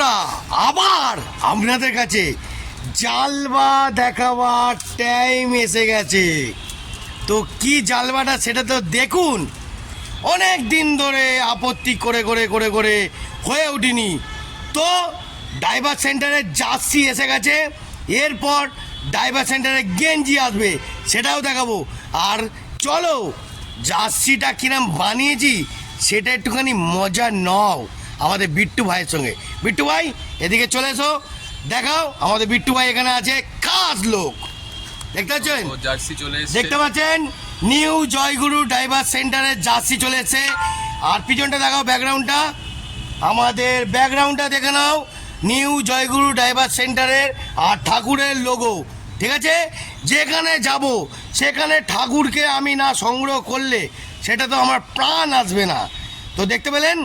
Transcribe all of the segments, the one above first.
বন্ধুরা আবার আপনাদের কাছে জালবা দেখাবার টাইম এসে গেছে। তো কি জালবাটা সেটা তো দেখুন। অনেক দিন ধরে আপত্তি করে করে করে করে হয়ে ওঠেনি, তো ডাইভার সেন্টারের জার্সি এসে গেছে। এরপর ডাইভার সেন্টারে গেঞ্জি আসবে, সেটাও দেখাবো। আর চলো জার্সিটা কিরম বানিয়েছি সেটা একটুখানি মজা নাও আমাদের বিট্টু ভাইয়ের সঙ্গে। বিট্টু ভাই এদিকে চলে এসো, দেখাও। আমাদের বিট্টু ভাই এখানে আছে, খাস লোক। দেখতে পাচ্ছেন জার্সি চলে এসেছে, দেখতে পাচ্ছেন নিউ জয়গুরু ডাইভার সেন্টারের জার্সি চলে এসেছে। আর পিছনটা দেখাও, ব্যাকগ্রাউন্ডটা, আমাদের ব্যাকগ্রাউন্ডটা দেখে নাও, নিউ জয়গুরু ডাইভার সেন্টারের আর ঠাকুরের লোগো। ঠিক আছে, যেখানে যাব সেখানে ঠাকুরকে আমি না সংগ্রহ করলে সেটা তো আমার প্রাণ আসবে না। তো দেখতে পেলেন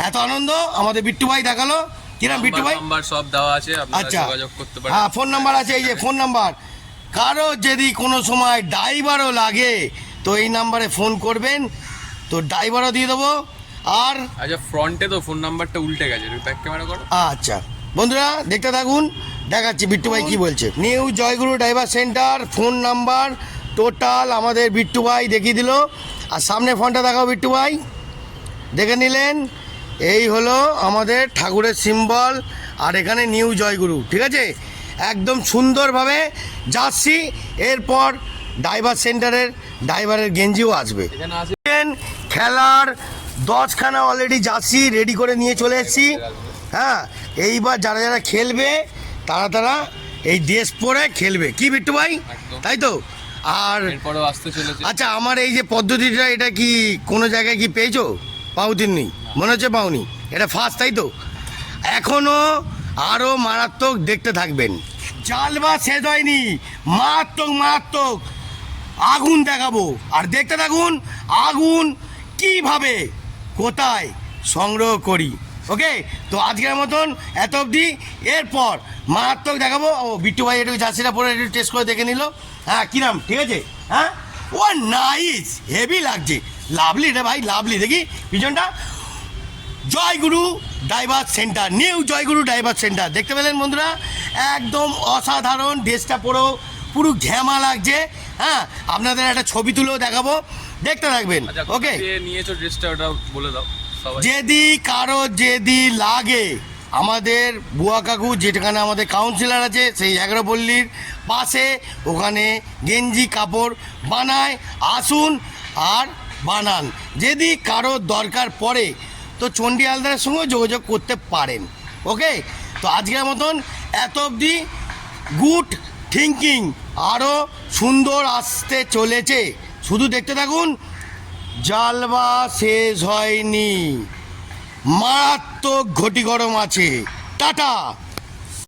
এত আনন্দ আমাদের বিট্টু ভাই দেখালো। কিরম বিট্টু ভাই? নাম্বার সব দেওয়া আছে, আপনারা আচ্ছা, যোগাযোগ করতে পারেন। হ্যাঁ ফোন নাম্বার আছে, এই যে ফোন নাম্বার। কারো যদি কোনো সময় ড্রাইভারও লাগে তো এই নাম্বারে ফোন করবেন, তো ড্রাইভারও দিয়ে দেবো। আর আচ্ছা, ফ্রন্টে তো ফোন নাম্বারটা উল্টে গেছে, ব্যাক ক্যামেরা করো। আচ্ছা বন্ধুরা দেখতে থাকুন, দেখাচ্ছি বিট্টু ভাই কি বলছে। New Joyguru driver centre, phone number total আমাদের বিট্টু ভাই দেখিয়ে দিল। আর সামনে ফোনটা দেখাও বিট্টু ভাই, দেখে নিলেন। এই হলো আমাদের ঠাকুরের সিম্বল, আর এখানে নিউ জয়গুরু। ঠিক আছে, একদম সুন্দরভাবে জার্সি। এরপর ড্রাইভার সেন্টারের ড্রাইভারের গেঞ্জিও আসবে। এখানে আছে খেলার 10খানা অলরেডি জার্সি রেডি করে নিয়ে চলে এসেছি। হ্যাঁ, এইবার যারা যারা খেলবে তারা এই ড্রেস পরে খেলবে, কি বিট্টু ভাই? একদম। তাই তো। আর এরপরও আসতে চলেছে। আচ্ছা, আমার এই যে পদ্ধতিটা, এটা কি কোনো জায়গায় কি পেয়েছো? পাওনি? মনে হচ্ছে পাওনি, এটা ফার্স্ট, তাই তো। এখনও আরও মারাত্মক দেখতে থাকবেন। জালবা শেষ হয়নি, মারাত্মক মারাত্মক আগুন দেখাবো। আর দেখতে থাকুন আগুন কিভাবে কোথায় সংগ্রহ করি। ওকে, তো আজকের মতন এত অবধি। এরপর মারাত্মক দেখাবো। ও বিট্টু ভাই একটু জার্সিটা পরে একটু টেস্ট করে দেখে নিল। হ্যাঁ কিরাম, ঠিক আছে? হ্যাঁ, ও নাইস, হেভি লাগছে, লাভলি রে ভাই, লাভলি। দেখি পিছনটা, জয়গুরু ডাইভার সেন্টার, নিউ জয়গুরু ডাইভার সেন্টার। দেখতে পেলেন বন্ধুরা, একদম অসাধারণ। ড্রেসটা পরেও পুরো ঘ্যামা লাগছে। হ্যাঁ, আপনাদের একটা ছবি তুলেও দেখাবো, দেখতে থাকবেন। ওকে, নিয়েছো ড্রেসটা, ওটা বলে দাও সবাই। যদি কারো যদি লাগে, আমাদের বুয়া কাকু যেখানে আমাদের কাউন্সিলর আছে সেই 11 পল্লীর পাশে, ওখানে গেঞ্জি কাপড় বানায়, আসুন আর বানান। যদি কারো দরকার পড়ে তো চণ্ডী হালদারের সঙ্গে যোগাযোগ করতে পারেন। ওকে, তো আজকের মতন এত অবধি। গুড থিঙ্কিং আরও সুন্দর আসতে চলেছে, শুধু দেখতে থাকুন। জালবা শেষ হয়নি, মারাত্মক ঘটি গরম আছে। টাটা।